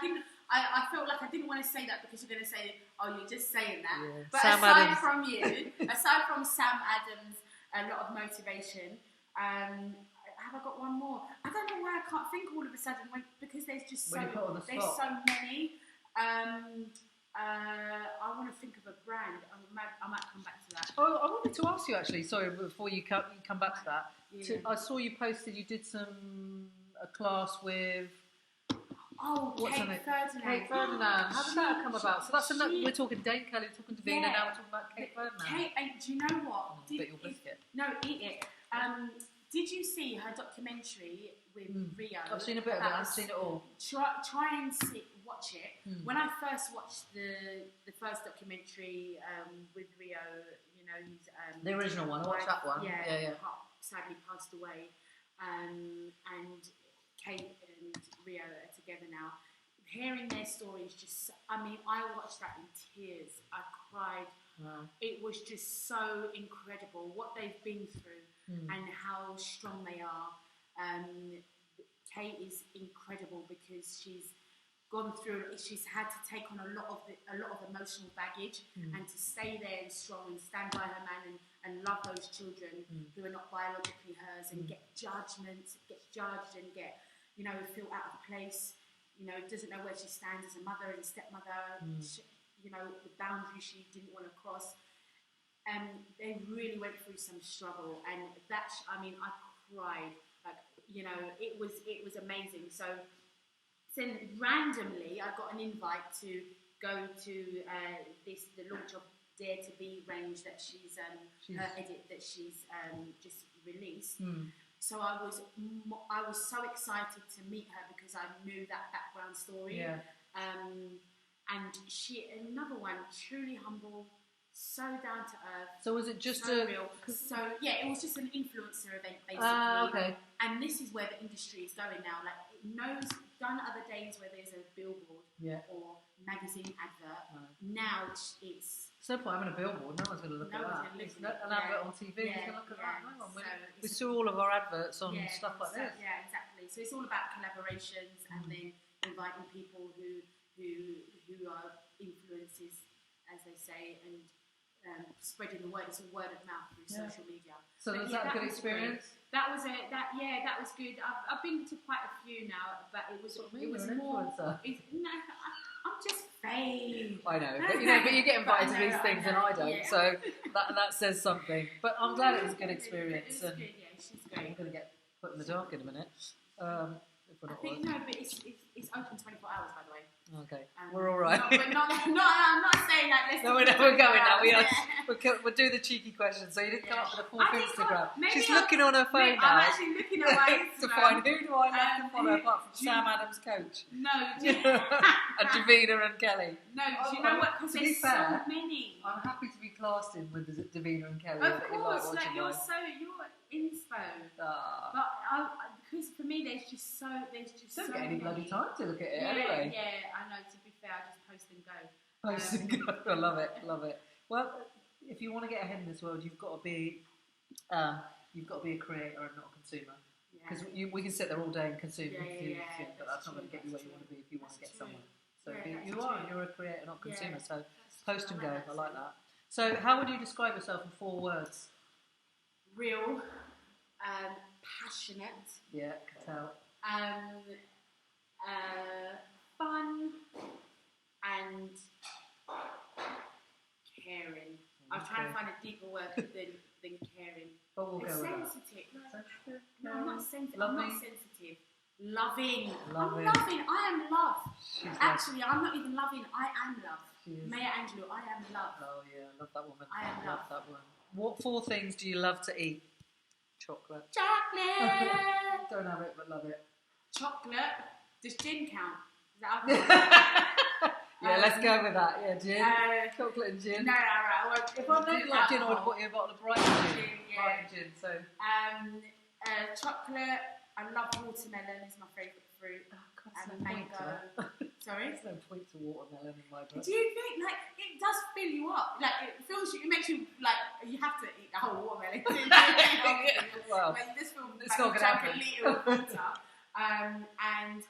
felt like I didn't want to say that because you're going to say, oh, you're just saying that. Yeah. But Sam aside Adams. from you, aside from Sam Adams, a lot of motivation. Have I got one more? I don't know why I can't think all of a sudden because there's just so many. I want to think of a brand. I might come back to that. Oh, I wanted to ask you actually. Sorry, before you come back to that. Yeah. I saw you posted. You did a class with. Oh, what's Kate her name? Ferdinand. Kate Ferdinand. How did that come about? So that's another. We're talking Dane Kelly, we're talking Davina. Now we're talking about Kate Ferdinand. Kate, and do you know what? Bit your biscuit. No, eat it. Did you see her documentary with Rio? I've seen a bit of it. I've seen it all. Try and watch it. When I first watched the first documentary with Rio, you know, he's the original one. I watched that one. Yeah. Sadly passed away, and Kate and Rio are together now. Hearing their stories, I watched that in tears. I cried. Wow. It was just so incredible what they've been through and how strong they are. Kate is incredible because she's gone through. She's had to take on a lot of emotional baggage and to stay there and strong and stand by her man and love those children who are not biologically hers and get judged and get, you know, feel out of place. You know, doesn't know where she stands as a mother, as a stepmother. You know, the boundary she didn't want to cross. They really went through some struggle, and I cried. Like, you know, it was amazing. So then randomly, I got an invite to go to the launch of Dare to Be range that she's her edit that she's just released. So I was so excited to meet her because I knew that background story. Yeah. And another one, truly humble, so down to earth. So was it just real? So yeah, it was just an influencer event basically. Okay. And this is where the industry is going now. Like, it knows, done other days where there's a billboard or magazine advert. Now it's no point having a billboard. No one's going to look at that. An advert on TV. Who's going to look at that? No one. We saw all of our adverts on stuff like this. Yeah, exactly. So it's all about collaborations and then inviting people who are influences, as they say, and spreading the word. It's a word of mouth through social media. So was that a good experience? Great. That was good. I've been to quite a few now, but it was more. I'm just Faye. I know, but you get invited to these things and I don't, so that says something. But I'm glad it was a good experience. It was good, yeah, she's great. I'm going to get put in the dark in a minute. If we're not but it's open 24 hours, by the way. Okay, we're all right. I'm not saying that. No, we're going now. We'll do the cheeky questions. So you didn't come up with a full Instagram. She's looking on her phone now. I'm actually looking at my Instagram to find who do I love to follow apart from Sam Adams, coach. No, and Davina and Kelly. No, do you know what? Because there's so many. I'm happy to be classed in with Davina and Kelly. Of course, you're inspo. But because for me, there's just so don't get any bloody time to look at it anyway. Yeah, I know. To be fair, I just post and go. Post and go. I love it. Well, if you want to get ahead in this world, you've got to be a creator and not a consumer. Because we can sit there all day and consume, but that's not going to get you where you want to be if you want to get somewhere. So you're a creator, not a consumer. So post and go. I like that. So how would you describe yourself in 4 words? Real, passionate. Yeah, can tell. Fun and caring. I'm trying to find a deeper word than caring. But we'll go sensitive. No, I'm not sensitive. I'm not sensitive. Loving. I'm loving. I am love. Actually, I'm not even loving. I am love. Maya Angelou, I am love. Oh yeah, I love that woman. I am love that woman. What 4 things do you love to eat? Chocolate. Don't have it, but love it. Chocolate. Does gin count? Is that alcohol? Yeah, let's go with that. Yeah, gin. Chocolate and gin. No, right. If I don't like gin, I would put you a bottle of Brighton gin. Brighton gin. So. Chocolate. I love watermelon. It's my favourite fruit. Oh, God, and mango. Sorry. There's no point to watermelon in my book. Do you think it does fill you up? Like, it you have to eat the whole watermelon. Well, like, you just feel it's like not you going to drank a happen. litre of water. And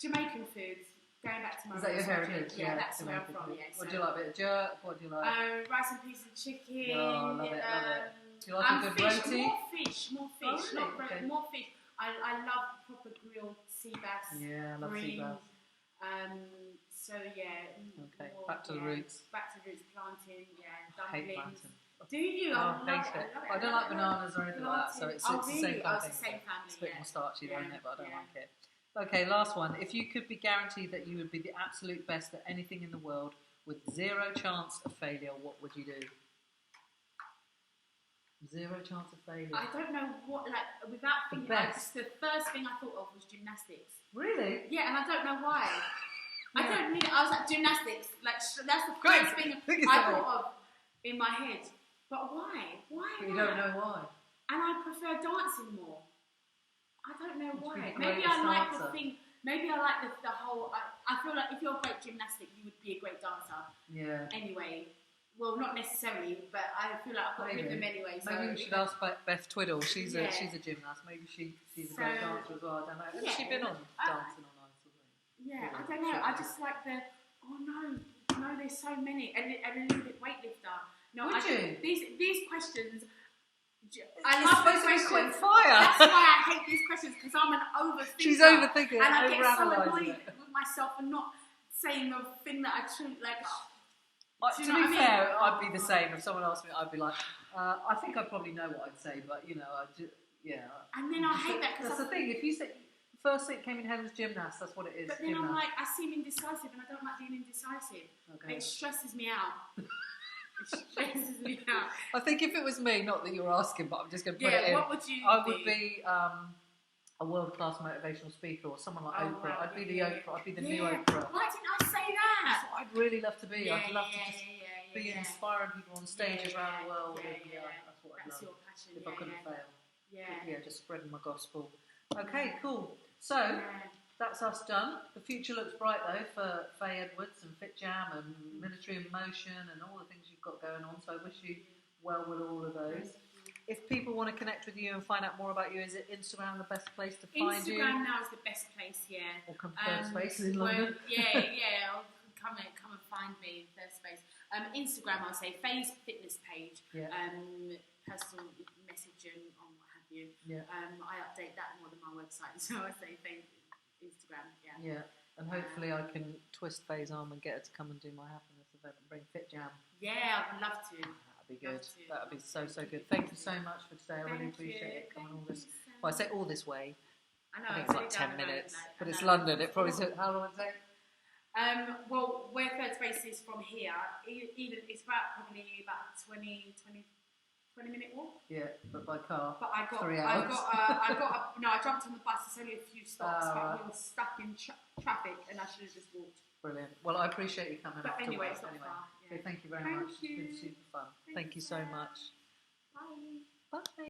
Jamaican foods. Going back to my Is that your roots, heritage? yeah, that's where I'm Jamaican from. food. Yeah. What do you like? A bit of jerk? What do you like? Rice and peas and chicken. Oh, love it, love it. Do you like a good fish, roti? More fish. Oh, really? Not Okay. more fish. I love proper grilled sea bass. Yeah, I love sea bass. So yeah. Okay, more, back to the roots. Back to the roots, planting. Yeah, I hate dumplings. plantain. Do you? I hate it. I don't like bananas or anything like that, so it's the same kind of thing. It's the same family. It's a bit more starchy, though, isn't it? But I don't like it. Okay, last one. If you could be guaranteed that you would be the absolute best at anything in the world with zero chance of failure, what would you do? Zero chance of failure. I don't know what, like, without thinking, the first thing I thought of was gymnastics. Really? Yeah, and I don't know why. I don't really, I was like, gymnastics, like, that's the Great. first thing I thought of in my head. But why? Why? You don't know why. And I prefer dancing more. I don't know why. Maybe I like the thing. Maybe I like the whole. I feel like if you're a great gymnastic, you would be a great dancer. Yeah. Anyway, well, not necessarily, but I feel like I've got rhythm anyway. So maybe we should ask Beth Twiddle. She's a gymnast. Maybe she's a great dancer as well. I don't know. Has she been on Dancing on Ice? Yeah, I don't know. I just like the. Oh no, there's so many, and a little bit weightlifter. No, would you? These questions. I love those questions. Quick fire. That's why I hate these questions, because I'm an overthinker. She's overthinking, and I get so annoyed with myself and not saying the thing that I truly like. To be fair, I'd be the same. If someone asked me, I'd be like, I think I probably know what I'd say, but you know, And then I hate that, because that's the thing. If you said first thing that came in head was gymnast, that's what it is. But then I'm like, I seem indecisive, and I don't like being indecisive. Okay. It stresses me out. I think if it was me, not that you're asking, but I'm just going to put it in. What would you I would be a world-class motivational speaker or someone like Oprah. Right, I'd be the Oprah. I'd be the new Oprah. Why didn't I say that? That's what I'd really love to be. I'd love to just be inspiring people on stages around the world. That's what I'd love. Your passion. If I couldn't fail. Yeah, just spreading my gospel. Okay, cool. So that's us done. The future looks bright though for Faye Edwards and Fitjam and Military in Motion and all the things you've got going on. So I wish you well with all of those. If people want to connect with you and find out more about you, is it Instagram the best place to find you? Instagram now is the best place, Or come third space in London. Or come and find me, third space. Instagram, I'll say Faye's fitness page. Personal message and on what have you. I update that more than my website, so I say Faye Instagram. And hopefully I can twist Faye's arm and get her to come and do my happiness event and bring Fitjam. Yeah, I would love to. That'd be good. That'd be so good. Thank you so much for today. I really appreciate it coming all this. Well, I say all this way. I know. I think it's like 10 minutes, but it's London. It probably took how long would it take? Well, where third space is from here, it's probably about 20-minute walk. Yeah, but by car. But I got 3 hours. I jumped on the bus. It's only a few stops, but we were stuck in traffic, and I should have just walked. Brilliant. Well, I appreciate you coming. But anyway, it's not far. So thank you very much. It's been super fun. Thank you so much. Bye. Bye.